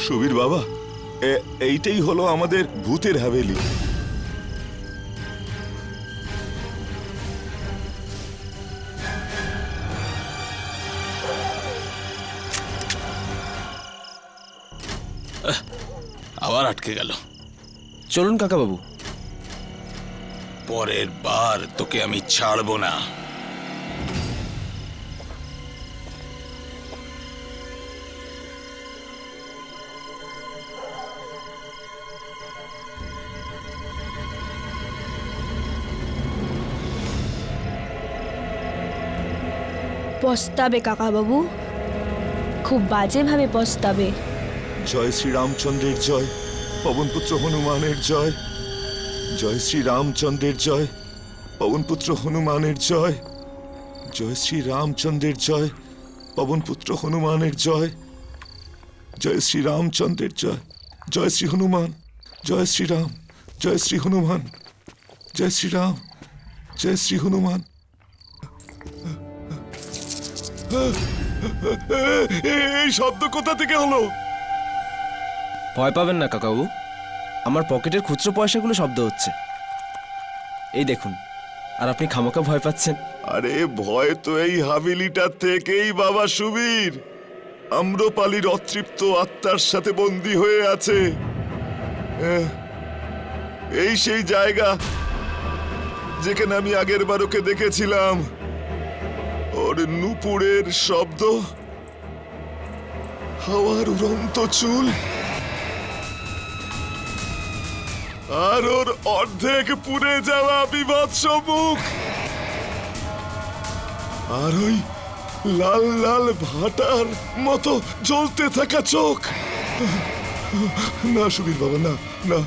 সুবীর বাবা, এইটাই হলো আমাদের ভূতের হাভেলি। আবার আটকে গেল। চলুন কাকাবাবু। পরের বার তোকে আমি ছাড়বো না। পস্তাবে কাকাবাবু, খুব বাজেভাবে পস্তাবে। জয় শ্রী রামচন্দ্রের জয়, পবনপুত্র হনুমানের জয়। জয় শ্রী রামচন্দ্রের জয়, পবনপুত্র হনুমানের জয়। জয় শ্রী রামচন্দ্রের জয়, পবনপুত্র হনুমানের জয়। জয় শ্রী রামচন্দ্রের জয়, জয় শ্রী হনুমান, জয় শ্রী রাম, জয় শ্রী হনুমান, জয় শ্রী রাম, জয় শ্রী হনুমান। এই শব্দ কোথা থেকে হলো? ভয় পাবেন না কাকাবাবু, আমার পকেটের খুচরো পয়সাগুলো শব্দ হচ্ছে, এই দেখুন। আর আপনি খামোকা ভয় পাচ্ছেন। আরে ভয় তো এই হাভেলিটা থেকেই বাবা সুবীর। আম্রপালির অতৃপ্ত আত্মার সাথে বন্দী হয়ে আছে। এই সেই জায়গা যেখানে আমি আগের বার ওকে দেখেছিলাম। ওর নুপুরের শব্দ, হাওয়ার উড়ন্ত চুল, আর ওর অর্ধেক পুড়ে যাওয়া বিভৎস মুখ, আর ওই লাল লাল ভাটার মতো জ্বলতে থাকা চোখ। না সুবীর বাবা, না না,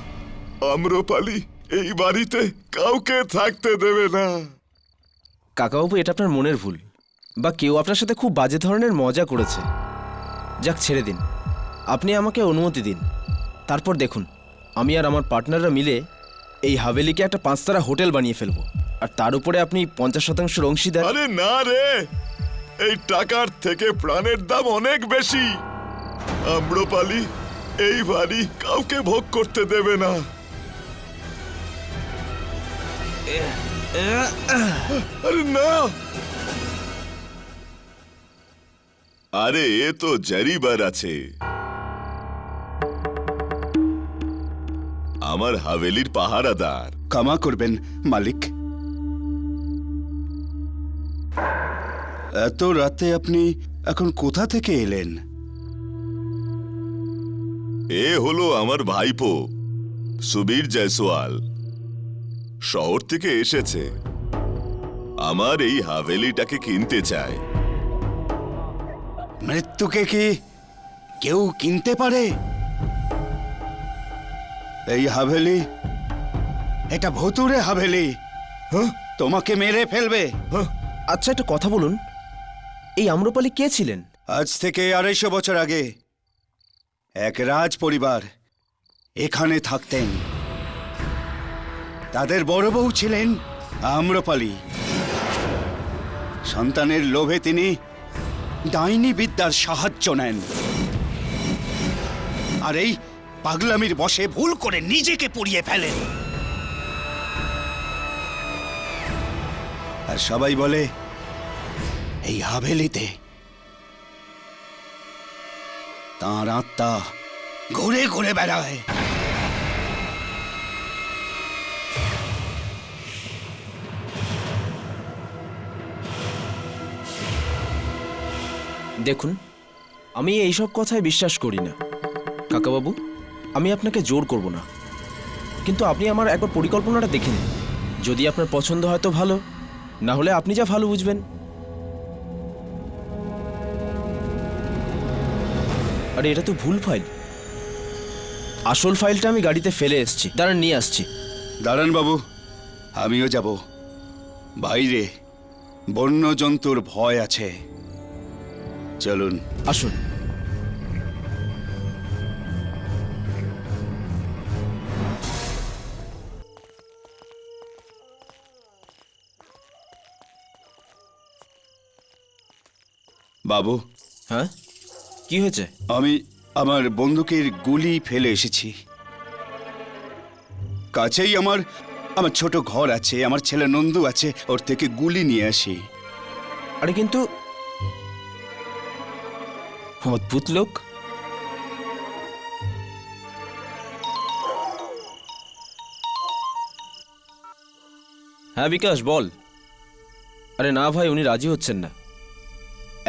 আম্রপালি এই বাড়িতে কাউকে থাকতে দেবে না। কাকাবাবু, এটা আপনার মনের ভুল, বা কেউ আপনার সাথে খুব বাজে ধরনের মজা করেছে। যাক, ছেড়ে দিন, আপনি আমাকে অনুমতি দিন, তারপর দেখুন আমি আর আমার পার্টনাররা মিলে এই হাভেলিকে একটা 5 তারা হোটেল বানিয়ে ফেলবো, আর তার উপরে আপনি 50% অংশীদার। আরে না রে, এই টাকার থেকে প্রাণের দাম অনেক বেশি। আম্রপালি এই বাড়ি কাউকে ভোগ করতে দেবে না। আরে না, আরে এ তো জারিবার আছে, আমার হাভেলির পাহারাদার। ক্ষমা করবেন মালিক, এত রাতে আপনি এখন কোথা থেকে এলেন? এ হলো আমার ভাইপো সুবীর জয়সওয়াল, শহর থেকে এসেছে। আমার এই হাভেলিটাকে কিনতে চায়। মৃত্যুকে কি কেউ কিনতে পারে? এই হাভেলি, এটা ভুতুড়ে হাভেলি, হ্যাঁ? তোমাকে মেরে ফেলবে। হ্যাঁ? আচ্ছা, একটা কথা বলুন, এই আম্রপালি কে ছিলেন? আজ থেকে 250 বছর আগে এক রাজ পরিবার এখানে থাকতেন। তাদের বড় বউ ছিলেন আম্রপালি। সন্তানের লোভে তিনি ডাইনি বিদ্যার সাহায্য নেন, আর এই পাগলামির বশে ভুল করে নিজেকে পুড়িয়ে ফেলেন। আর সবাই বলে এই হাভেলিতে তাঁর আত্মা ঘুরে ঘুরে বেড়ায়। দেখুন, আমি এইসব কথায় বিশ্বাস করি না কাকাবাবু। আমি আপনাকে জোর করব না, কিন্তু আপনি আমার একবার পরিকল্পনাটা দেখে নিন। যদি আপনার পছন্দ হয় তো ভালো, না হলে আপনি যা ভালো বুঝবেন। আরে এটা তো ভুল ফাইল, আসল ফাইলটা আমি গাড়িতে ফেলে এসেছি, দাঁড়ান নিয়ে আসছি। দাঁড়ান বাবু, আমিও যাব। বাইরে বন্য জন্তুর ভয় আছে, চলুন। আসুন। বাবু, হ্যাঁ, কি হয়েছে? আমি আমার বন্দুকের গুলি ফেলে এসেছি। কাছেই আমার আমার ছোট ঘর আছে, আমার ছেলে নন্দু আছে, ওর থেকে গুলি নিয়ে আসি। আরে কিন্তু অদ্ভুত লোক। হ্যাঁ বিকাশ বল। আরে না ভাই, উনি রাজি হচ্ছেন না।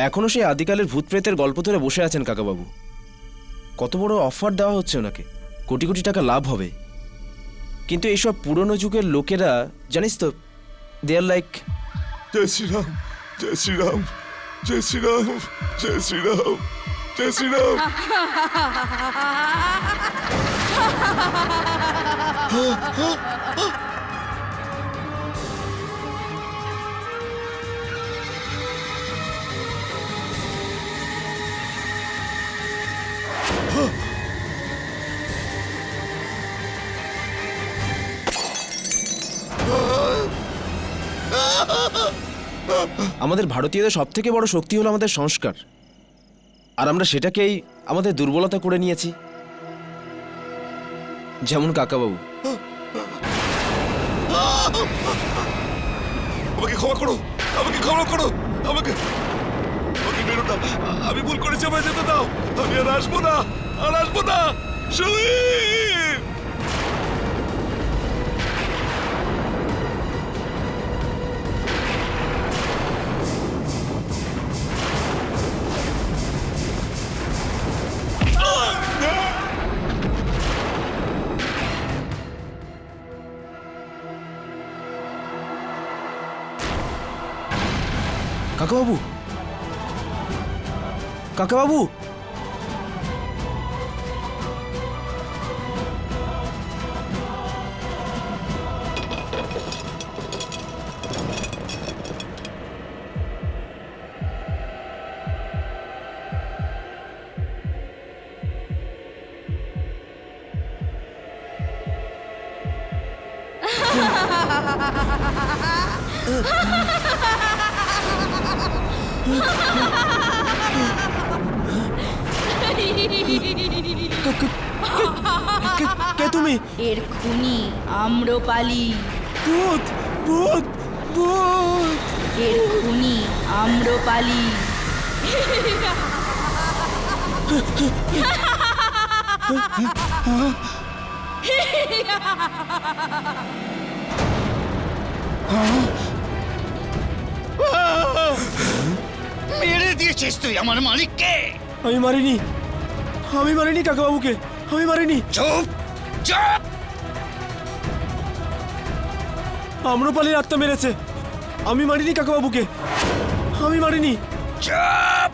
এখনো সেই আদিকালের ভূত প্রেতের গল্প ধরে বসে আছেন কাকাবাবু। কত বড় অফার দেওয়া হচ্ছে ওনাকে, কোটি কোটি টাকা লাভ হবে। কিন্তু এইসব পুরনো যুগের লোকেরা জানিস তো, দে আর লাইক। জয় শ্রীরাম, জয় শ্রীরাম, জয় শ্রীরাম, জয় শ্রীরাম, জয় শ্রীরাম। আমাদের ভারতীয়দের সব থেকে বড় শক্তি হলো আমাদের সংস্কার, আর আমরা সেটাকেই আমাদের দুর্বলতা করে নিয়েছি। যেমন কাকাবাবু। আমাকে ক্ষমা করো, আমাকে ক্ষমা করো, আমাকে আমাকে বেরো না। আমি ভুল করেছি, আমায় যেতে দাও। আমি আর আসবো না, আর আসবো না। সুবীর! কাকাবাবু, কাকাবাবু! কে তুমি? এর খুনি আম্রপালি। ভূত, ভূত, ভূত! এর খুনি আম্রপালি। মেরে দিয়েছিস তুই আমার মালিককে। আমি মারিনি, আমি মারিনি কাকাবাবুকে, আমি মারিনি। চুপ চুপ। আম্রপালির আত্মা মেরেছে, আমি মারিনি কাকাবাবুকে, আমি মারিনি। চুপ।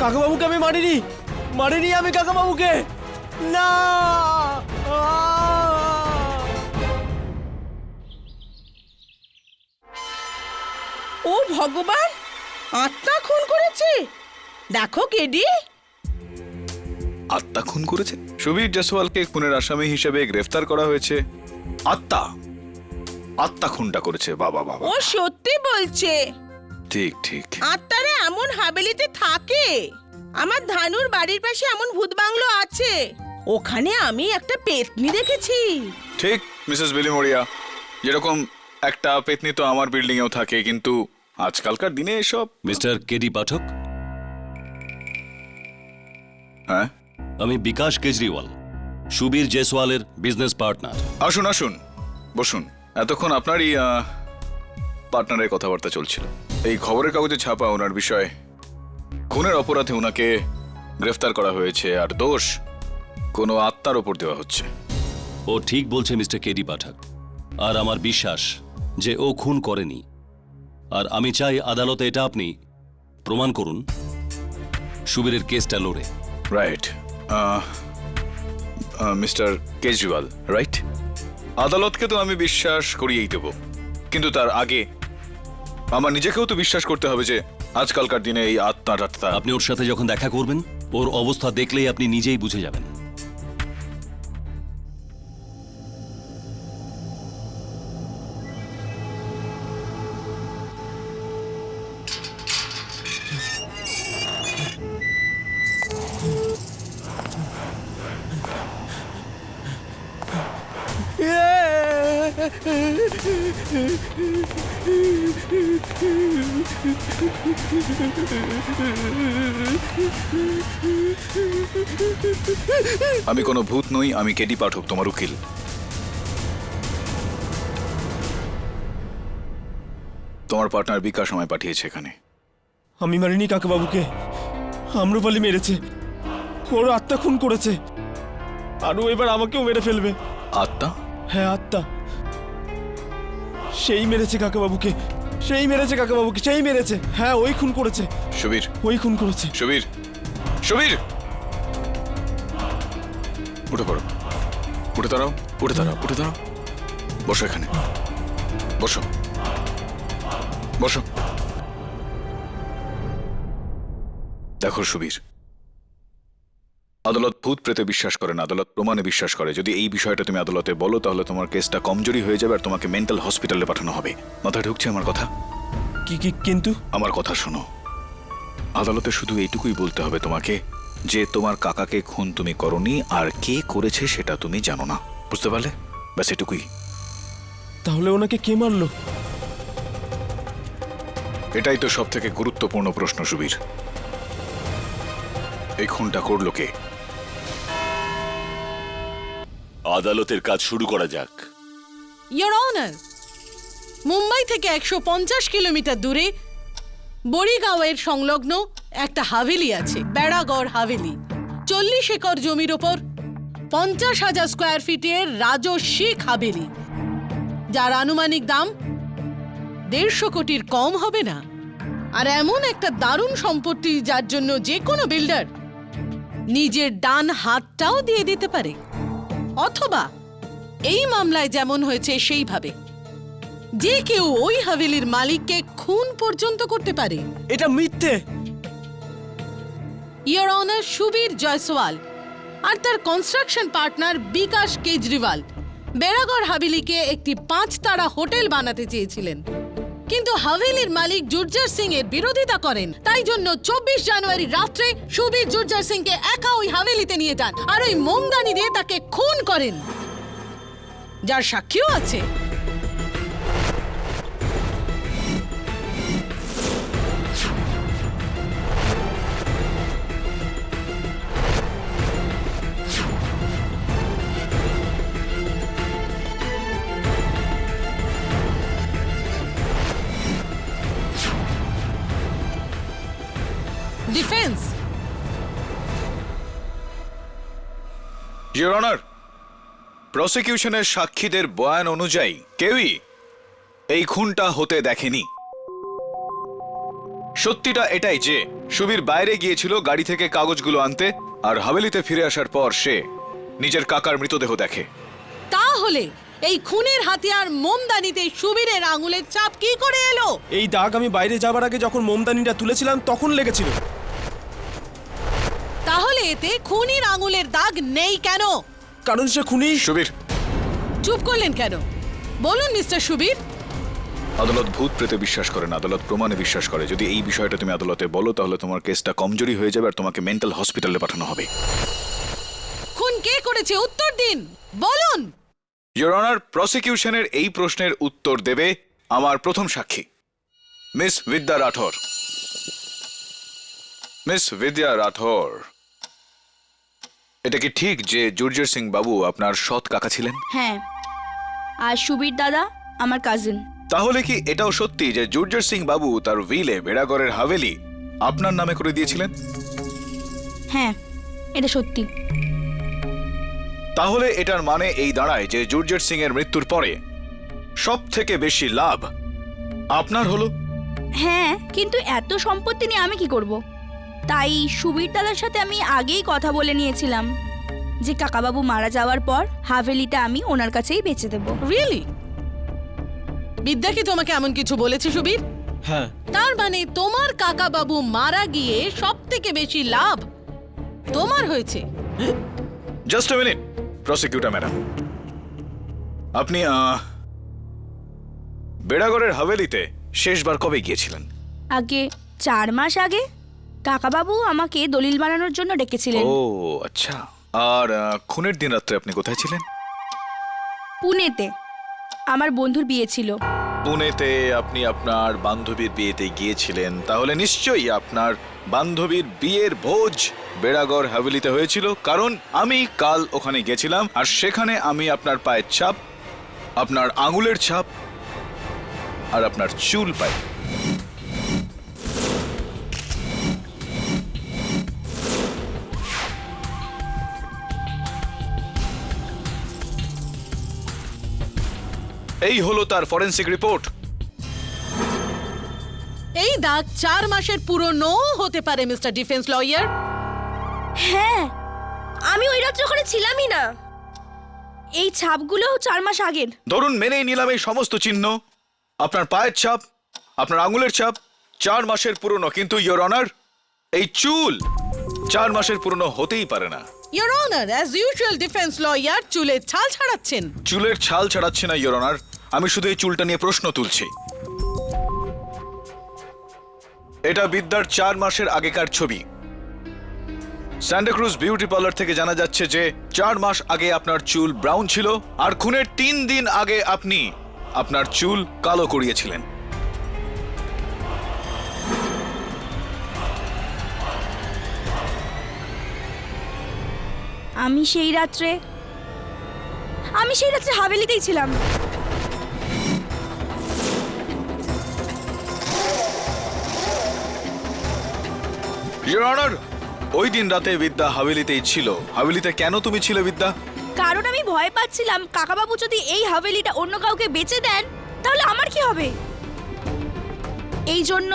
কাকাবাবুকে আমি মারিনি, মারিনি আমি কাকাবাবুকে। না! ও ভগবান, আত্মা খুন করেছে। দেখো কেডি। আত্মা খুন করেছে? সুবীর জয়সওয়ালকে খুনের আসামি হিসেবে গ্রেফতার করা হয়েছে। আত্মা আত্মা খুনটা করেছে। বাবা বাবা, ও সত্যি বলছে। ঠিক ঠিক। আত্মারা এমন হাবেলিতে থাকে। আমার ধানুর বাড়ির পাশে এমন ভূত বাংলো আছে, ওখানে আমি একটা পেতনি দেখেছি। ঠিক মিসেস বিলিমোরিয়া, যেরকম একটা পেতনি তো আমার বিল্ডিং এও থাকে, কিন্তু আজকালকার দিনে এসব। মিস্টার কেডি পাঠক, হ্যাঁ, আমি বিকাশ কেজরিওয়াল, সুবীর জয়সওয়ালের বিজনেস পার্টনার। আসুন আসুন, বসুন। এতক্ষণ আপনারই পার্টনারের কথাবার্তা চলছিল। এই খবরের কাগজে ছাপা ওনার বিষয়, খুনের অপরাধে ওনাকে গ্রেফতার করা হয়েছে, আর দোষ কোনো আত্মার ওপর দেওয়া হচ্ছে। ও ঠিক বলছে মিস্টার কেডি পাঠক, আর আমার বিশ্বাস যে ও খুন করেনি। আর আমি চাই আদালতে এটা আপনি প্রমাণ করুন সুবীরের কেসটা লড়ে। Right, mister Kejriwal, right? আদালতকে তো আমি বিশ্বাস করিয়েই দেব, কিন্তু তার আগে আমার নিজেকেও তো বিশ্বাস করতে হবে যে আজকালকার দিনে এই আত্মাটা। আপনি ওর সাথে যখন দেখা করবেন, ওর অবস্থা দেখলেই আপনি নিজেই বুঝে যাবেন। আমি কোনো ভূত নই, আমি কেডি পাঠক, তোমার উকিল। তোমার পার্টনার বিকাশ আমায় পাঠিয়েছে এখানে। আমি মারিনি কাকাবাবুকে, আম্রপালি মেরেছে। ওর আত্মা খুন করেছে, আর ও এবার আমাকেও মেরে ফেলবে। আত্মা? হ্যাঁ, আত্মা। সেই মেরেছে কাকাবাবুকে, সেই মেরেছে কাকাবাবুকে, সেই মেরেছে। হ্যাঁ, ওই খুন করেছে, সুবীর, ওই খুন করেছে। সুবীর, সুবীর, উঠে পড়ো, উঠে দাঁড়াও, উঠে দাঁড়াও, উঠে দাঁড়াও। বসো এখানে, বসো, বসো। দেখো সুবীর, আদালত ভূত প্রেতে বিশ্বাস করে না, আদালত প্রমাণে বিশ্বাস করে। যদি এই বিষয়টা তুমি আদালতে বলো তাহলে তোমার কেসটা কমজোরি হয়ে যাবে আর তোমাকে মেন্টাল হসপিটালে পাঠানো হবে। মাথায় ঢুকছে আমার কথা? কিন্তু আমার কথা শোনো, আদালতে শুধু এইটুকুই বলতে হবে তোমাকে যে তোমার কাকাকে খুন তুমি করনি, আর কে করেছে সেটা তুমি জানো না। বুঝতে পারলে? ব্যাস এটুকুই। তাহলে ওনাকে কে মারলো? এটাই তো সব থেকে গুরুত্বপূর্ণ প্রশ্ন সুবীর। এই খুনটা করলো কে? আদালতের কাজ শুরু করা যাক। ইয়োর অনার, মুম্বাই থেকে 150 কিলোমিটার দূরে বড়িগাঁওয়ের সংলগ্ন একটা হাভেলি আছে, বেড়াগড় হাভেলি। 40 একর জমির ওপর 50,000 স্কোয়ার ফিটের রাজস্বিক হাভেলি, যার আনুমানিক দাম 150 কোটির কম হবে না। আর এমন একটা দারুণ সম্পত্তি যার জন্য যে কোনো বিল্ডার নিজের ডান হাতটাও দিয়ে দিতে পারে, অথবা এই মামলায় যেমন হয়েছে সেইভাবে যে কেউ ওই হাভেলির মালিককে খুন পর্যন্ত করতে পারে। এটা মিথ্যে। ইয়োর অনার, সুবীর জয়সওয়াল আর তার কনস্ট্রাকশন পার্টনার বিকাশ কেজরিওয়াল বেড়াগড় হাভেলিকে একটি 5 তারা হোটেল বানাতে চেয়েছিলেন, কিন্তু হাভেলির মালিক জুর্জার সিং এর বিরোধিতা করেন। তাই জন্য 24 জানুয়ারি রাত্রে সুবীর জুর্জার সিংকে একা ওই হাভেলিতে নিয়ে যান আর ওই মোমদানি দিয়ে তাকে খুন করেন, যার সাক্ষীও আছে। ডিফেন্স। ইয়োর অনার, প্রসিকিউশনের সাক্ষীদের বয়ান অনুযায়ী কেউই এই খুনটা হতে দেখেনি। সত্যিটা এটাই যে সুবীর বাইরে গিয়েছিল গাড়ি থেকে কাগজগুলো আনতে, আর হাভেলিতে ফিরে আসার পর সে নিজের কাকার মৃতদেহ দেখে। তাহলে এই খুনের হাতিয়ার মোমদানিতে সুবীরের আঙুলের ছাপ কি করে এলো? এই দাগ আমি বাইরে যাবার আগে যখন মোমদানিটা তুলেছিলাম তখন লেগেছিল। তাহলে এতে খুনির আঙুলের দাগ নেই কেন? কারণ সে খুনি। সুবীর, চুপ করলেন কেন? বলুন মিস্টার সুবীর। আদালত ভূত প্রেতে বিশ্বাস করে না, আদালত প্রমাণে বিশ্বাস করে। যদি এই বিষয়টা তুমি আদালতে বলো তাহলে তোমার কেসটা কমজোরি হয়ে যাবে আর তোমাকে মেন্টাল হসপিটালে পাঠানো হবে। খুন কে করেছে উত্তর দিন, বলুন। ইয়োর অনার, প্রসিকিউশনের এই প্রশ্নের উত্তর দেবে আমার প্রথম সাক্ষী, মিস বিদ্যা রাঠোর। মিস বিদ্যা রাঠোর, এটা কি ঠিক যে জুর্জর সিং বাবু আপনার সৎ কাকা ছিলেন? হ্যাঁ, আর সুবীর দাদা আমার কাজিন। তাহলে কি এটাও সত্যি যে জুর্জর সিং বাবু তার উইলে বেড়াগড়ের হাভেলি আপনার নামে করে দিয়েছিলেন? হ্যাঁ, এটা সত্যি। তাহলে এটার মানে এই দাঁড়ায় যে জুর্জর সিং এর মৃত্যুর পরে সব থেকে বেশি লাভ আপনার হলো। হ্যাঁ, কিন্তু এত সম্পত্তি নিয়ে আমি কি করব? তাই সুবীর দাদার সাথে আমি আগেই কথা বলে নিয়েছিলাম যে কাকাবাবু মারা যাওয়ার পর হাভেলিটা আমি ওনার কাছেই বেচে দেব। রিয়েলি? বিদ্যা কি তোমাকে এমন কিছু বলেছে সুবীর? হ্যাঁ। তার মানে তোমার কাকা বাবু মারা গিয়ে সব থেকে বেশি লাভ তোমার হয়েছে। Just a minute prosecutor madam, আপনি বেড়াগড়ের হাভেলিতে শেষবার কবে গিয়েছিলেন? আগে 4 মাস আগে কাকাবাবু আমাকে দলিল বানানোর জন্য ডেকেছিলেন। ও আচ্ছা। আর খুনের দিন রাত্রে আপনি কোথায় ছিলেন? পুনেতে। আমার বন্ধুর বিয়ে ছিল। পুনেতে আপনি আপনার বান্ধবীর বিয়েতে গিয়েছিলেন, তাহলে নিশ্চয়ই আপনার বান্ধবীর বিয়ের ভোজ বেড়াগড় হাভেলিতে হয়েছিল, কারণ আমি কাল ওখানে গেছিলাম আর সেখানে আমি আপনার পায়ের ছাপ, আপনার আঙুলের ছাপ আর আপনার চুল পাই। এই হলো তার ফরেনসিক রিপোর্ট। এই দাগ 4 মাসের পুরনো হতে পারে মিস্টার ডিফেন্স লয়ার। হ্যাঁ, আমি ওই রাত্রে ওখানে ছিলামই না। এই ছাপগুলো 4 মাস আগের। ধরুন মেনেই নিলাম এই সমস্ত চিহ্ন, আপনার পায়ের ছাপ, আপনার আঙুলের ছাপ 4 মাসের পুরনো, কিন্তু ইয়োর অনার এই চুল 4 মাসের পুরনো হতেই পারে না। Your honour, as usual defence lawyer চুলের ছাল ছাড়াচ্ছেন। চুলের ছাল ছাড়াচ্ছে না ইয়োর অনার, আমি শুধু এই চুলটা নিয়ে প্রশ্ন তুলছি। এটা বিদ্যার 4 মাসের আগেকার ছবি। স্যান্টাক্রুজ বিউটি পার্লার থেকে জানা যাচ্ছে যে 4 মাস আগে আপনার চুল ব্রাউন ছিল আর খুনের 3 দিন আগে আপনি আপনার চুল কালো করিয়েছিলেন। আমি সেই রাত্রে হাভেলিতেই ছিলাম। ইয়োর অনার, ওই দিন রাতে বিদ্যা হাভেলিতেই ছিল। হাভেলিতে কেন তুমি ছিলে বিদ্যা? কারণ আমি ভয় পাচ্ছিলাম কাকাবাবু যদি এই হাভেলিটা অন্য কাউকে বেচে দেন তাহলে আমার কি হবে। এই জন্য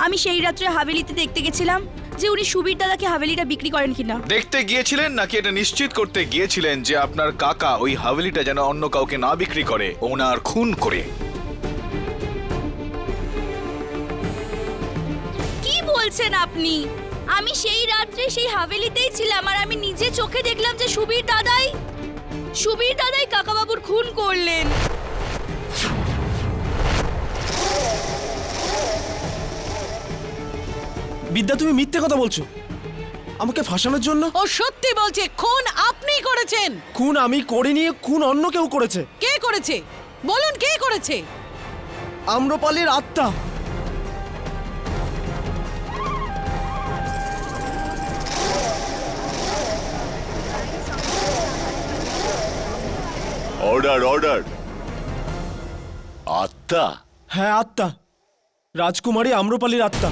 আমি সেই রাত্রে হাভেলিতে দেখতে গেছিলাম যে উনি সুবীর দাদাকে হাভেলিটা বিক্রি করেন কিনা। দেখতে গিয়েছিলেন নাকি এটা নিশ্চিত করতে গিয়েছিলেন যে আপনার কাকা ওই হাভেলিটা যেন অন্য কাউকে না বিক্রি করে, ওনার খুন করে? কি বলছেন আপনি? আমি সেই রাত্রে সেই হাভেলিতেই ছিলাম আর আমি নিজে চোখে দেখলাম যে সুবীর দাদাই কাকাবাবুর খুন করলেন। বিদ্যা, তুমি মিথ্যে কথা বলছো আমাকে ফাঁসানোর জন্য। ও সত্যি বলছে, খুন আপনি করেছেন। খুন আমি করিনি, খুন অন্য কেউ করেছে। কে করেছে বলুন, কে করেছে? আম্রপালির আত্মা। Order order. আত্মা? হ্যাঁ, আত্মা। রাজকুমারী আম্রপালির আত্মা।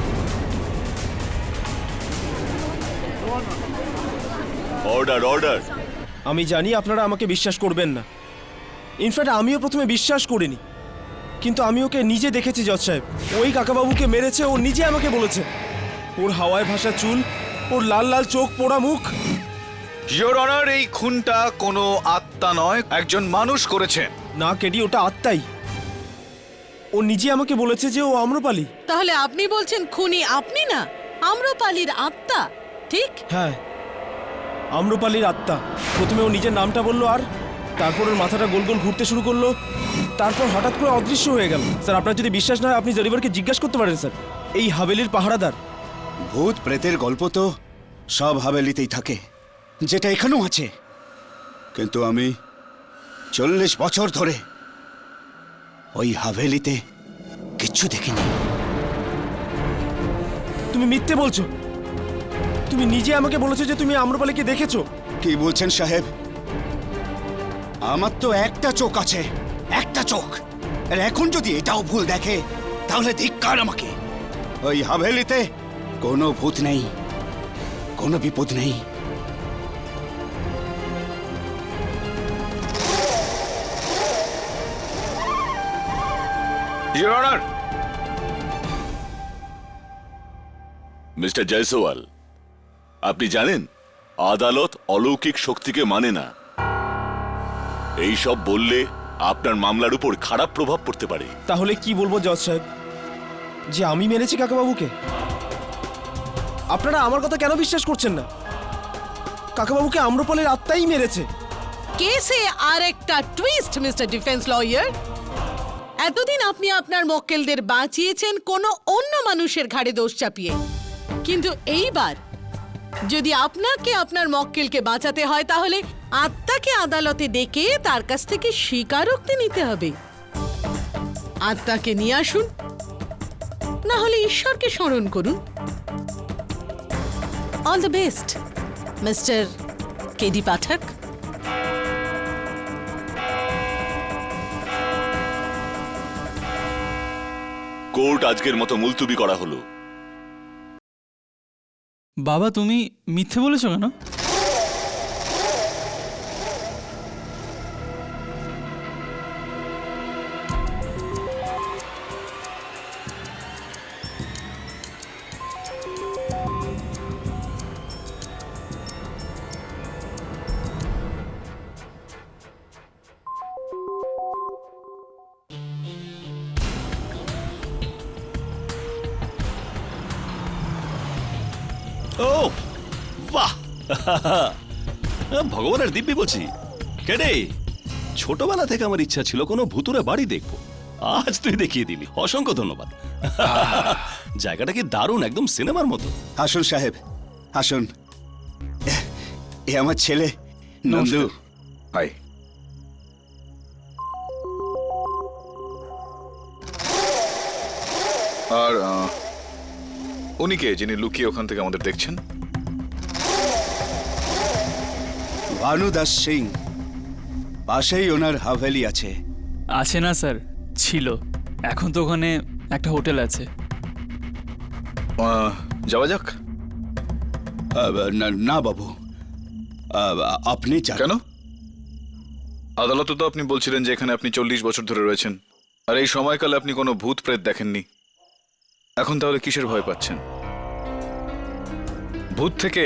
Order order. আমি জানি আপনারা আমাকে বিশ্বাস করবেন না, ইনফ্যাক্ট আমিও প্রথমে বিশ্বাস করিনি, কিন্তু আমি ওকে নিজে দেখেছি জজ সাহেব। ওই কাকাবাবুকে মেরেছে, ও নিজে আমাকে বলেছে। ওর হাওয়ায় ভাসা চুল, ওর লাল লাল চোখ, পোড়া মুখ। ইয়োর অনার, এই খুনটা কোনো আত্মা নয়, একজন মানুষ করেছে। না কেডি, ওটা আত্মাই। ও নিজে আমাকে বলেছে যে ও আম্রপালি। তাহলে আপনি বলছেন খুনি আপনি না, আম্রপালির আত্মা, ঠিক? হ্যাঁ, আম্রপালির আত্মা। প্রথমে ও নিজের নামটা বললো, আর তারপর ওর মাথাটা গোল গোল ঘুরতে শুরু করলো, তারপর হঠাৎ করে অদৃশ্য হয়ে গেল। স্যার, আপনার যদি বিশ্বাস না হয় আপনি জরিভারকে জিজ্ঞাসা করতে পারেন স্যার, এই হাভেলির পাহারাদার। ভূত প্রেতের গল্প তো সব হাভেলিতেই থাকে, যেটা এখানেও আছে। কিন্তু আমি 40 বছর ধরে ওই হাভেলিতে কিচ্ছু দেখিনি। তুমি মিথ্যে বলছো। তুমি নিজে আমাকে বলেছো যে তুমি আম্রপালিকে দেখেছো। কি বলছেন সাহেব? আমার তো একটা চোখ আছে, একটা চোখ। আর এখন যদি এটাও ভুল দেখে তাহলে ধিক্কার আমাকে। ওই হাভেলিতে কোনো ভূত নেই, কোনো বিপদ নেই। Your honour. মিস্টার জয়সওয়াল, আপনি জানেন আদালত অলৌকিক শক্তিকে মানে না। এই সব বললে আপনার মামলার উপর খারাপ প্রভাব পড়তে পারে। তাহলে কি বলবো জজ সাহেব, যে আমি মেরেছি কাকাবাবুকে? আপনারা আমার কথা কেন বিশ্বাস করছেন না? কাকাবাবুকে আম্রপালের আত্মাই মেরেছে। কেসে আর একটা টুইস্ট মিস্টার ডিফেন্স লয়ার। এতদিন আপনি আপনার মক্কেলদের বাঁচিয়েছেন কোনো অন্য মানুষের ঘাড়ে দোষ চাপিয়ে, কিন্তু এইবার যদি আপনাকে আপনার মক্কেলকে বাঁচাতে হয় তাহলে আত্মাকে আদালতে ডেকে তার কাছ থেকে স্বীকারোক্তি নিতে হবে। আত্মাকে নিয়ে আসুন, না হলে ঈশ্বরকে স্মরণ করুন। All the best mister KD Pathak. Court আজকের মতো মুলতুবি করা হলো। বাবা তুমি মিথ্যে বলেছো কেন? ও বাহ! ভগবানের দিব্যি বলছি। কেডে, ছোটবেলা থেকে আমার ইচ্ছা ছিল কোনো ভুতুরে বাড়ি দেখবো, আজ তুই দেখিয়ে দিলি। অসংখ্য ধন্যবাদ। জায়গাটা কি দারুণ, একদম সিনেমার মতো। আসুন সাহেব, আসুন। এ আমার ছেলে নন্দু। হাই। আর উনি কে যিনি লুকিয়ে ওখান থেকে আমাদের দেখছেন? ভানুদাস সিং, পাশেই ওনার হাভেলি আছে। আছে না স্যার, ছিল। এখন তো ওখানে একটা হোটেল আছে। যাওয়া যাক। না বাবু, আপনি যান। কেন? আদালতে তো আপনি বলছিলেন যে এখানে আপনি 40 বছর ধরে রয়েছেন, আর এই সময়কালে আপনি কোনো ভূত প্রেত দেখেননি। এখন তাহলে কিসের ভয় পাচ্ছেন? ভূত থেকে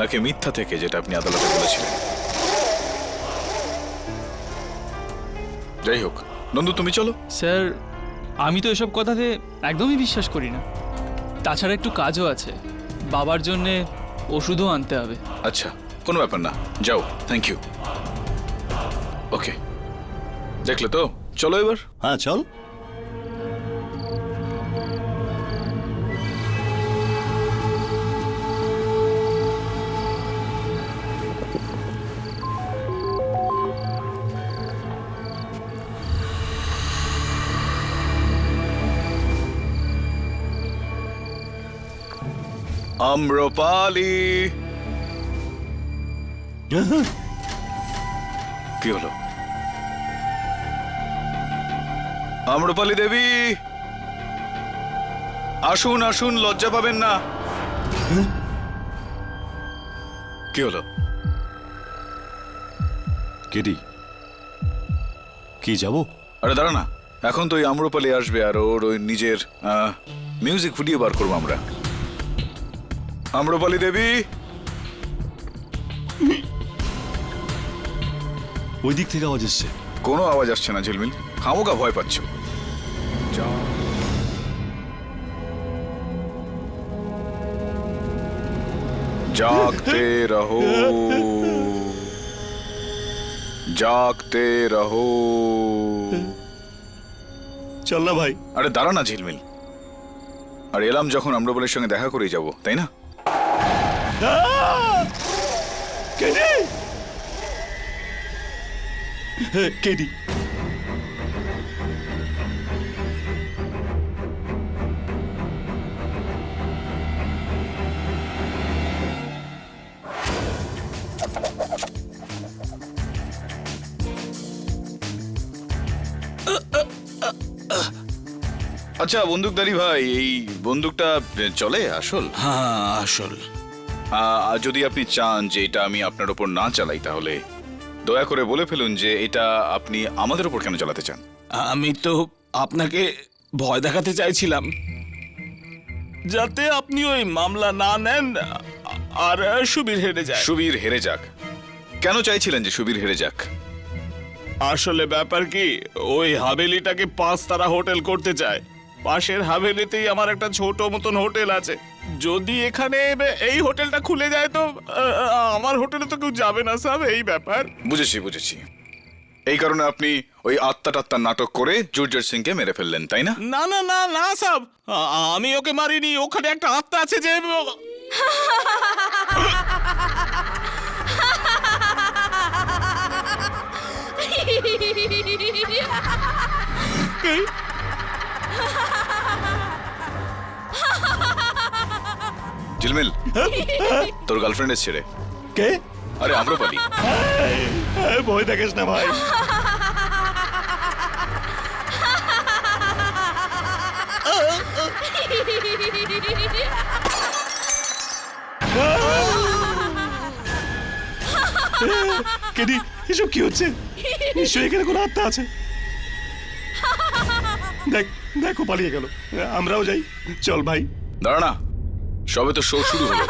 নাকি মিথ্যা থেকে, যেটা আপনি আদালতে বলেছিলেন? যাই হোক, নন্দু তুমি চলো। স্যার আমি তো এসব কথাতে একদমই বিশ্বাস করি না। তাছাড়া একটু কাজও আছে, বাবার জন্যে ওষুধও আনতে হবে। আচ্ছা, কোনো ব্যাপার না, যাও। Thank you. ওকে, দেখলে তো, চলো এবার। হ্যাঁ চল। আম্রপালি। কি হলো? আম্রপালি দেবী, আসুন আসুন, লজ্জা পাবেন না। কি হলো? কেডি, কি যাব? আরে দাঁড়া না, এখন তো ওই আম্রপালি আসবে আর ওর ওই নিজের মিউজিক ভিডিও বার করবো আমরা। আম্রপালি দেবী। ওই দিক থেকে আওয়াজ এসছে। কোনো আওয়াজ আসছে না ঝিলমিল, খামোকা ভয় পাচ্ছ। জাগতে রহো, জাগতে রহো। চল না ভাই। আরে দাঁড়া না ঝিলমিল, আর এলাম যখন আম্রপালির সঙ্গে দেখা করেই যাব, তাই না? কেডি, কেডি, আচ্ছা বন্দুকধারী ভাই, এই বন্দুকটা চলে আসল? হ্যাঁ আসল। যদি আপনি চান যে এটা আমি আপনার ওপর না চালাই, তাহলে দয়া করে বলে ফেলুন যে এটা আপনি আমাদের ওপর কেন চালাতে চান। আমি তো আপনাকে ভয় দেখাতে চাইছিলাম, যাতে আপনি ওই মামলা না নেন আর সুবীর হেরে যায়। সুবীর হেরে যাক? কেন চাইছিলেন যে সুবীর হেরে যাক? আসলে ব্যাপার কি, ওই হাভেলিটাকে 5 তারা হোটেল করতে চায়। পাশের হাভেলিতেই আমার একটা ছোট মতন হোটেল আছে। যদি এখানে এই হোটেলটা খুলে যায় তো আমার হোটেলে তো কেউ যাবে না সাহেব, এই ব্যাপার। বুঝেছি বুঝেছি, এই কারণে আপনি ওই আত্মাটাত্মার নাটক করে জুর্জর সিংকে মেরে ফেললেন, তাই না? না না না না সাহেব, আমি ওকে মারিনি। ওখানে একটা আত্মা আছে যে ঝিলমিল, তোর গার্লফ্রেন্ড এসছে রে। কে? আরে আম্রপালি। ভয় দেখিস না ভাই। কেডি, এসব কি হচ্ছে? নিশ্চয়ই এখানে কোনো আত্মা আছে। দেখ, দেখো পালিয়ে গেল। আমরাও যাই, চল ভাই। দাঁড়া না, সবে তো শো শুরু হলো।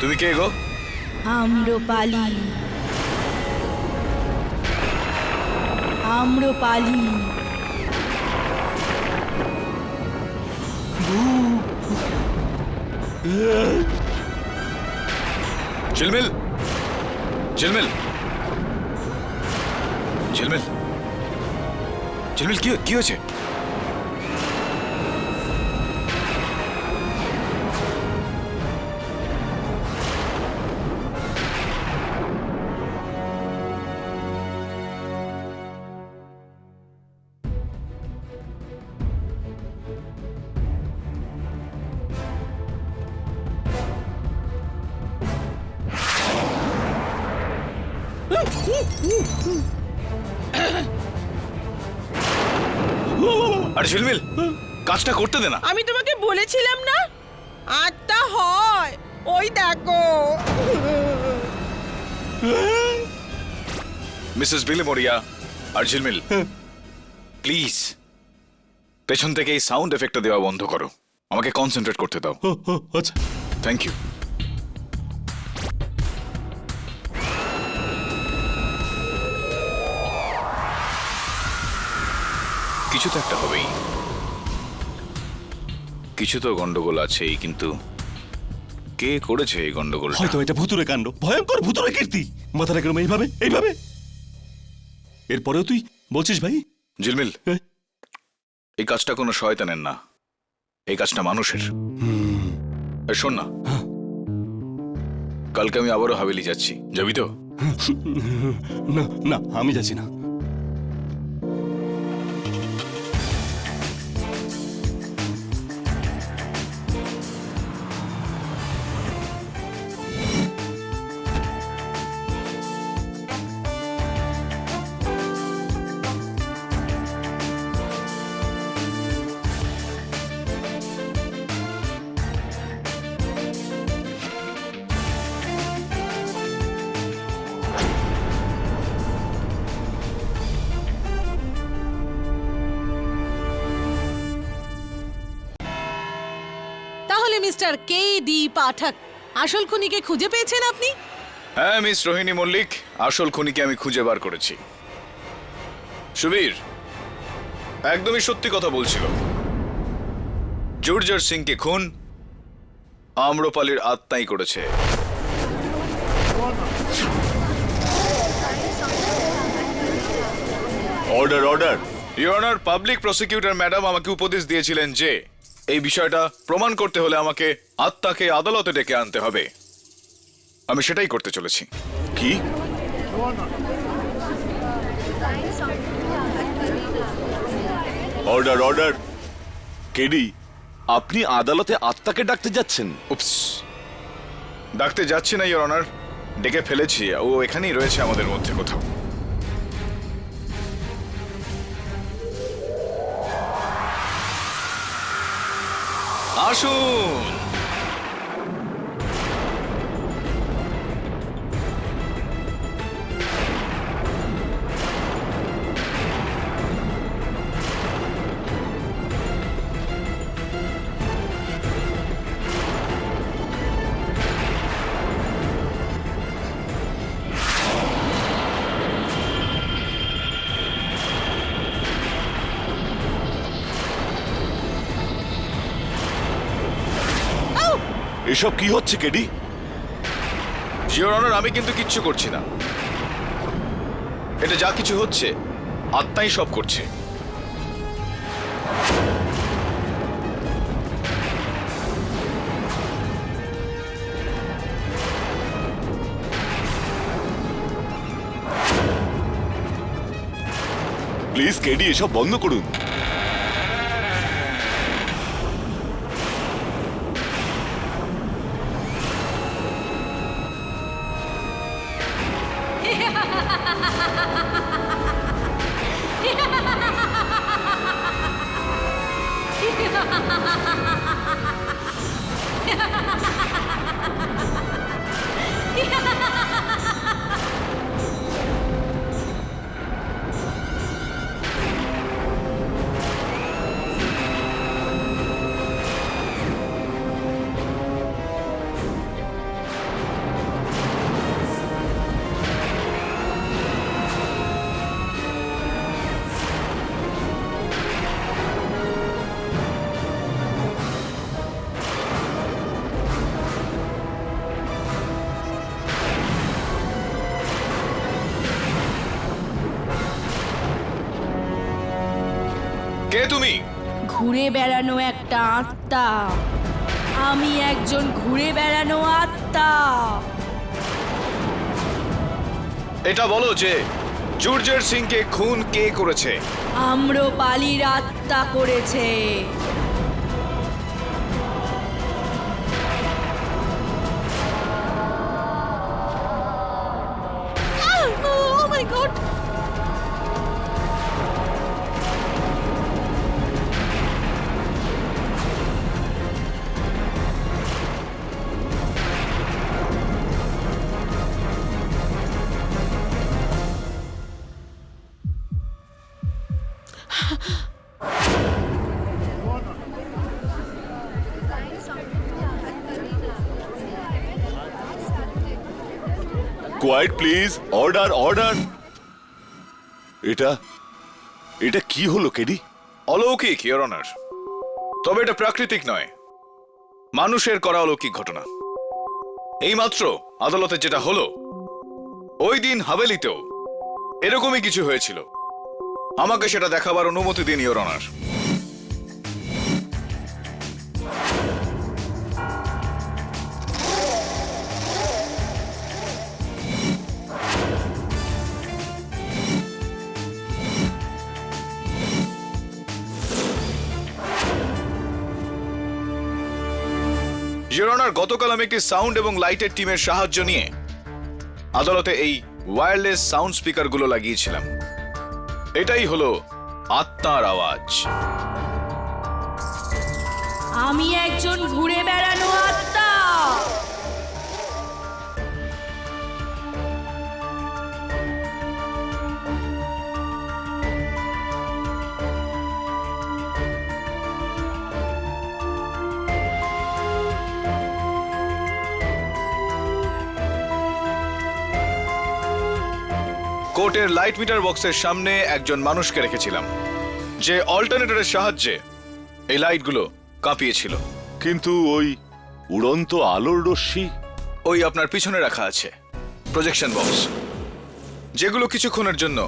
তুমি কে গো? আম্রপালি। আম্রপালি। ঝিলমিল, ঝিলমিল, ঝিলমিল, ঝিলমিল, কি হয়েছে? আরে ঝিলমিল, কাজটা করতে দে না। আমি তোমাকে বলেছিলাম না আত্মা হয়, ওই দেখো। মিসেস বিলি মরিয়া আর ঝিলমিল, প্লিজ পেছন থেকে এই সাউন্ড এফেক্টটা দেওয়া বন্ধ করো। আমাকে কনসেন্ট্রেট করতে দাও। আচ্ছা, থ্যাংক ইউ। কিছু তো একটা হবেই, কিছু তো গন্ডগোল আছেই, কিন্তু কে করেছে এই গন্ডগোল? হয়তো এটা ভুতুরে কাণ্ড, ভয়ঙ্কর ভুতুরে কীর্তি। মাথাটা কেরম এইভাবে এইভাবে। এরপরেও তুই বলছিস ভাই? ঝিলমিল, এই কাজটা কোনো শয়তানের না, এই কাজটা মানুষের। এই শোন না, কালকে আমি আবারও হাভেলি যাচ্ছি, যাবি তো? না না, আমি যাচ্ছি না। তাহলে মিস্টার কে ডি পাঠক, আসল খুনিকে খুঁজে পেয়েছেন আপনি? হ্যাঁ মিস রোহিণী মল্লিক, আসল খুনিকে আমি খুঁজে বার করেছি। সুবীর একদমই সত্যি কথা বলছিল। জুর্জর সিংকে খুন আম্রপালির আত্মাই করেছে। Order, order. Your honour, public prosecutor madam আমাকে উপদেশ দিয়েছিলেন যে এই বিষয়টা প্রমাণ করতে হলে আমাকে আত্মাকে আদালতে ডেকে আনতে হবে। আমি সেটাই করতে চলেছি। কি? Order, order. কেডি, আপনি আদালতে আত্মাকে ডাকতে যাচ্ছেন? উপস, ডাকতে যাচ্ছি না ইওর অনার, ডেকে ফেলেছি। ও এখানেই রয়েছে আমাদের মধ্যে কোথাও। আসুন। এসব কি হচ্ছে কেডি? ইওর অনার, আমি কিন্তু কিচ্ছু করছি না। এটা যা কিছু হচ্ছে আত্মাই সব করছে। প্লিজ কেডি, এসব বন্ধ করুন। কে তুমি? ঘুরে বেড়ানো একটা আত্মা। আমি একজন ঘুরে বেড়ানো আত্মা। এটা বলো যে জুর্জর সিংকে খুন কে করেছে? আম্রপালির আত্মা করেছে। Oh my God! Quite please, order order. এটা এটা কি হলো কেডি? অলৌকিক ইওর অনার, তবে এটা প্রাকৃতিক নয়, মানুষের করা অলৌকিক ঘটনা। এইমাত্র আদালতে যেটা হলো, ওই দিন হাভেলিতেও এরকমই কিছু হয়েছিল। আমাকে সেটা দেখাবার অনুমতি দিন ইওর অনার। ইওর অনার, গতকাল আমি একটি সাউন্ড এবং লাইটের টিমের সাহায্য নিয়ে আদালতে এই ওয়্যারলেস সাউন্ড স্পিকারগুলো লাগিয়েছিলাম। এটাই হলো আত্মার আওয়াজ। আমি একজন ঘুরে বেড়ানো আত্মা। কোর্টের লাইট মিটার বক্সের সামনে একজন মানুষকে রেখেছিলাম, যে অল্টারনেটরের সাহায্যে এই লাইটগুলো কাঁপিয়েছিল। কিন্তু ওই উড়ন্ত আলোর রশ্মি? ওই আপনার পিছনে রাখা আছে প্রজেকশন বক্স, যেগুলো কিছুক্ষণের জন্য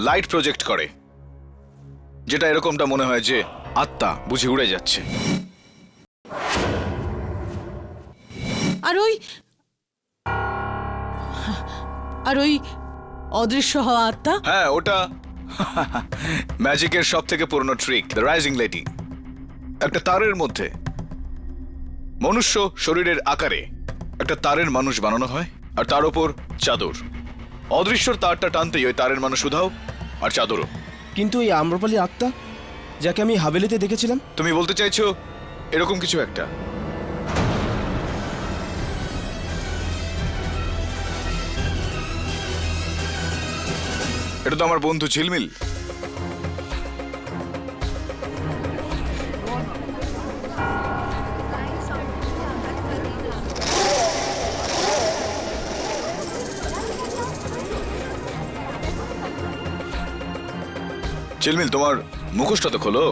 লাইট প্রজেক্ট করে, যেটা এরকমটা মনে হয় যে আত্মা বুঝি উড়ে যাচ্ছে। আর ওই অদৃশ্য হওয়া আত্মা? হ্যাঁ, ওটা ম্যাজিকের সব থেকে পুরনো ট্রিক, দ্য রাইজিং লেডি। একটা তারের মধ্যে মনুষ্য শরীরের আকারে একটা তারের মানুষ বানানো হয়, আর তার উপর চাদর। অদৃশ্যর তারটা টানতেই ওই তারের মানুষ উধাও, আর চাদরও। কিন্তু এই আম্রপালি আত্মা যাকে আমি হাভেলিতে দেখেছিলাম? তুমি বলতে চাইছো এরকম কিছু একটা? এটা তো আমার বন্ধু ঝিলমিল। ঝিলমিল, তোমার মুখোশটা তো খোলো।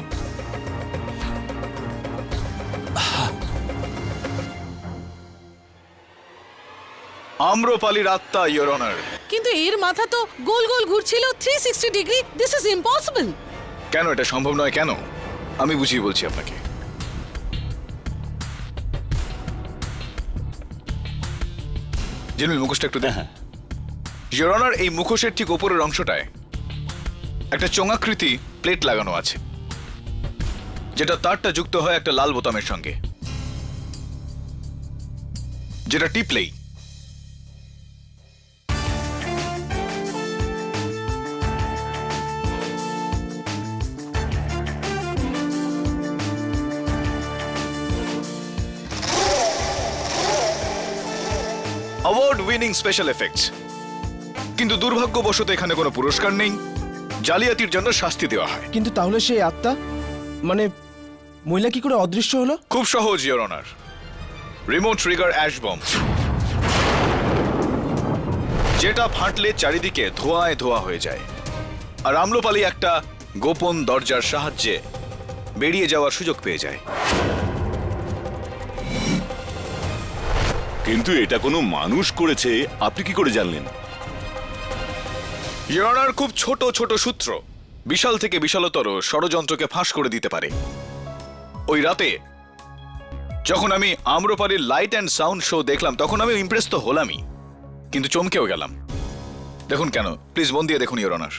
আম্রপালির আত্মা, ইয়োর অনার। কিন্তু এর মাথা তো গোল গোল ঘুরছিল 360 ডিগ্রি। This is impossible. কেন এটা সম্ভব নয়? কেন? আমি বুঝিয়ে বলছি আপনাকে। জেনুইন মুখোশটা একটু দেখেন। ইয়োর অনার, এই মুখোশের ঠিক উপরের অংশটায় একটা চোঙাকৃতি প্লেট লাগানো আছে, যেটা তারটা যুক্ত হয় একটা লাল বোতামের সঙ্গে, যেটা টিপলেই অ্যাওয়ার্ড উইনিং স্পেশাল এফেক্টস। কিন্তু দুর্ভাগ্যবশত এখানে কোনো পুরস্কার নেই, জালিয়াতির জন্য শাস্তি দেওয়া হয়। কিন্তু তাহলে সেই আত্মা, মানে মহিলা কি করে অদৃশ্য হলো? খুব সহজ, your honour. Remote trigger ash bomb, যেটা ফাটলে চারিদিকে ধোঁয়ায় ধোঁয়া হয়ে যায়, আর আম্রপালি একটা গোপন দরজার সাহায্যে বেরিয়ে যাওয়ার সুযোগ পেয়ে যায়। কিন্তু এটা কোনো মানুষ করেছে, আপনি কি করে জানলেন? ইয়োর অনার, খুব ছোট ছোট সূত্র বিশাল থেকে বিশালতর ষড়যন্ত্রকে ফাঁস করে দিতে পারে। ওই রাতে যখন আমি আম্রপালির লাইট অ্যান্ড সাউন্ড শো দেখলাম, তখন আমি ইমপ্রেস তো হলামই, কিন্তু চমকেও গেলাম। দেখুন কেন, প্লিজ মন দিয়ে দেখুন ইয়োর অনার।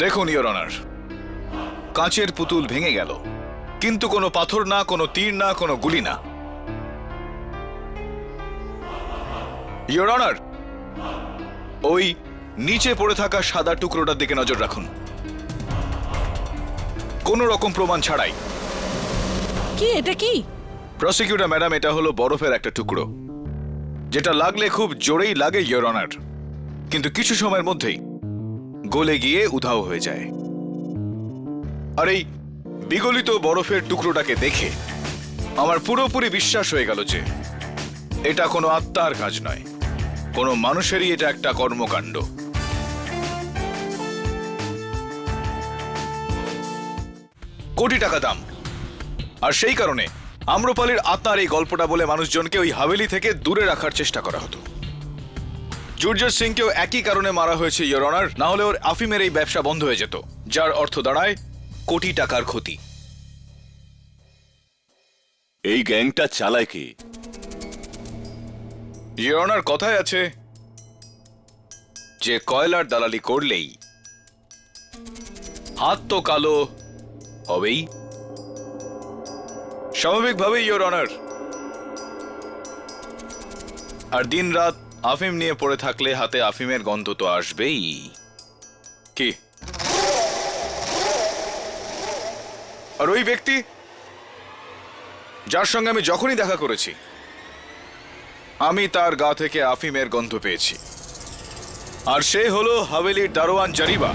দেখুন ইয়োর অনার, কাঁচের পুতুল ভেঙে গেল, কিন্তু কোনো পাথর না, কোনো তীর না, কোনো গুলি না। ইয়োর অনার, ওই নিচে পড়ে থাকা সাদা টুকরোটার দিকে নজর রাখুন, কোনো রকম প্রমাণ ছাড়াই। কি এটা? কি? প্রসিকিউটর ম্যাডাম, এটা হলো বরফের একটা টুকরো, যেটা লাগলে খুব জোরেই লাগে ইয়োর অনার, কিন্তু কিছু সময়ের মধ্যেই গলে গিয়ে উধাও হয়ে যায়। আর এই বিগলিত বরফের টুকরোটাকে দেখে আমার পুরোপুরি বিশ্বাস হয়ে গেল যে এটা কোনো আত্মার কাজ নয়, কোনো মানুষেরই এটা একটা কর্মকাণ্ড। কোটি টাকা দাম, আর সেই কারণে আম্রপালির আত্মার এই গল্পটা বলে মানুষজনকে ওই হাভেলি থেকে দূরে রাখার চেষ্টা করা হতো। জুর্জর সিংকেও একই কারণে মারা হয়েছে ইয়োর অনার, না হলে ওর আফিমের এই ব্যবসা বন্ধ হয়ে যেত, যার অর্থ দাঁড়ায় কোটি টাকার ক্ষতি। এই গ্যাংটা চালায় কে? ইয়োর অনার, কথায় আছে যে কয়লার দালালি করলেই হাত তো কালো হবেই। স্বাভাবিকভাবেই ইয়োর অনার, আর দিন রাত আফিম নিয়ে পড়ে থাকলে হাতে আফিমের গন্ধ তো আসবেই। কি? আর ওই ব্যক্তি যার সঙ্গে আমি যখনই দেখা করেছি, আমি তার গা থেকে আফিমের গন্ধ পেয়েছি, আর সে হলো হাভেলির দারোয়ান জারিবা।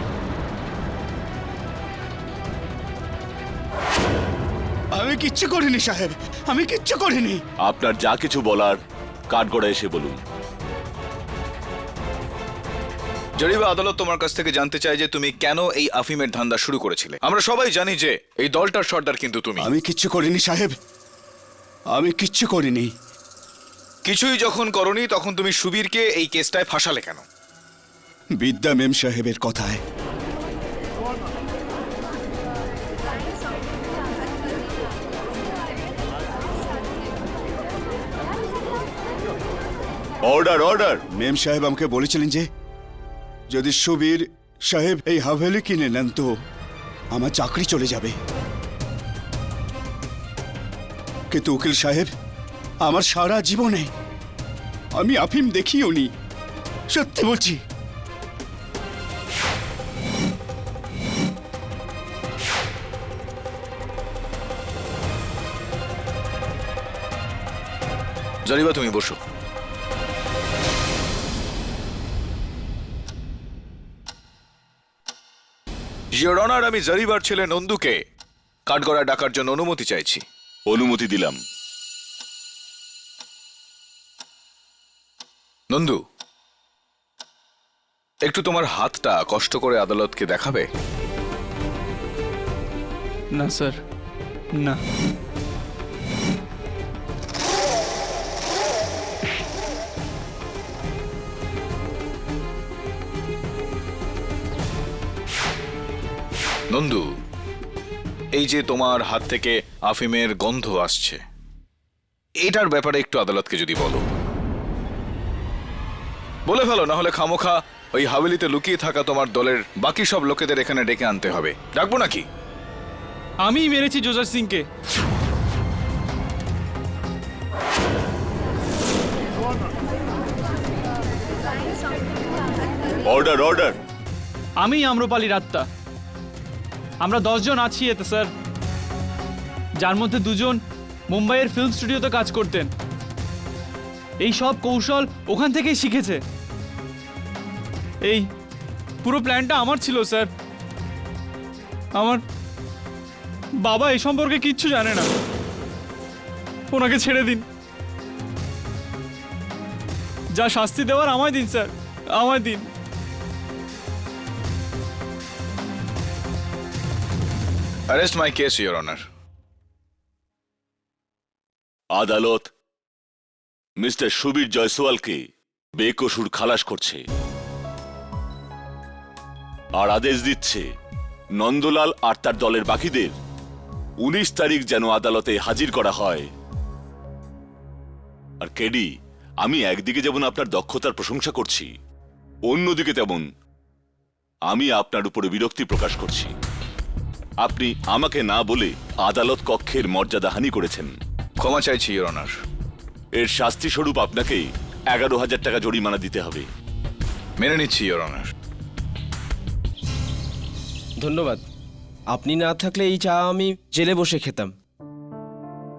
আমি কিচ্ছু করিনি সাহেব, আমি কিচ্ছু করিনি। আপনার যা কিছু বলার কাঠগড়া এসে বলুন। জারিবা, আদালত তোমার কাছ থেকে জানতে চাই যে তুমি কেন এই আফিমের ধান্দা শুরু করেছিলে। আমরা সবাই জানি যে এই দলটার সর্দার কিন্তু তুমি। আমি কিচ্ছু করিনি সাহেব, আমি কিচ্ছু করিনি। কিছুই যখন করনি, তখন তুমি সুবীরকে এই কেসটায় ফাঁসালে কেন? বিদ্যা মেম সাহেবের কথায়। Order, order. মেম সাহেব আমাকে বলেছিলেন যে যদি সুবীর সাহেব এই হাভেলি কিনে নেন তো আমার চাকরি চলে যাবে। কিন্তু উকিল সাহেব, আমার সারা জীবনে আমি আফিম দেখিও নি, সত্যি বলছি। জারিবা, তুমি বসো। ইয়োর অনার, আমি জারিবার ছেলে নন্দুকে কাঠগড়ায় ডাকার জন্য অনুমতি চাইছি। অনুমতি দিলাম। নন্দু, একটু তোমার হাতটা কষ্ট করে আদালতকে দেখাবে? না স্যার, না। নন্দু, এই যে তোমার হাত থেকে আফিমের গন্ধ আসছে, এটার ব্যাপারে একটু আদালতকে যদি বলে ফেলো, না হলে খামোখা ওই হাভেলিতে লুকিয়ে থাকা তোমার দলের বাকি সব লোকেদের এখানে ডেকে আনতে হবে। ডাকবো নাকি? আমিই মেরেছি জোজার সিংকে। Order order. আমি আম্রপালির আত্মা। আমরা 10 জন আছি এতে স্যার, যার মধ্যে 2 জন মুম্বাইয়ের ফিল্ম স্টুডিওতে কাজ করতেন। এই সব কৌশল ওখান থেকেই শিখেছে। এই পুরো প্ল্যানটা আমার ছিল স্যার। আমার বাবা এই সম্পর্কে কিচ্ছু জানে না। ওনাকে ছেড়ে দিন, যা শাস্তি দেওয়ার আমায় দিন স্যার, আমায় দিন। Arrest my case, your honour. আদালত মিস্টার সুবীর জয়সওয়ালকে বেকসুর খালাস করছে আর আদেশ দিচ্ছে নন্দলাল আর তার দলের বাকিদের 19 তারিখ যেন আদালতে হাজির করা হয়। আর কেডি, আমি একদিকে যেমন আপনার দক্ষতার প্রশংসা করছি, অন্যদিকে তেমন আমি আপনার উপরে বিরক্তি প্রকাশ করছি। আপনি আমাকে না বলে আদালত কক্ষের মর্যাদাহানি করেছেন। ক্ষমা চাইছি, ইওর অনার। এর শাস্তি স্বরূপ আপনাকে 11,000 টাকা জরিমানা দিতে হবে। মেনে নিচ্ছি, ইওর অনার। ধন্যবাদ। আপনি না থাকলে এই চা আমি জেলে বসে খেতাম।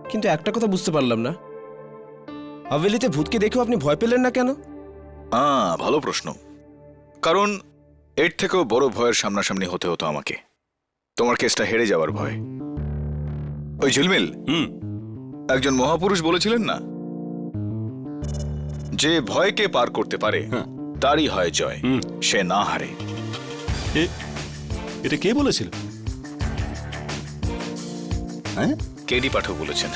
কিন্তু একটা কথা বুঝতে পারলাম না, হাভেলিতে ভূতকে দেখেও আপনি ভয় পেলেন না কেন? ভালো প্রশ্ন। কারণ এর থেকেও বড় ভয়ের সামনাসামনি হতে হতো আমাকে। তোমার কেসটা হেরে যাওয়ার ভয়। ওই ঝিলমিল, একজন মহাপুরুষ বলেছিলেন না, যে ভয়কে পার করতে পারে তারই হয় জয়, সে না হারে। এটা কে বলেছিল? কেডি পাঠক বলেছেন।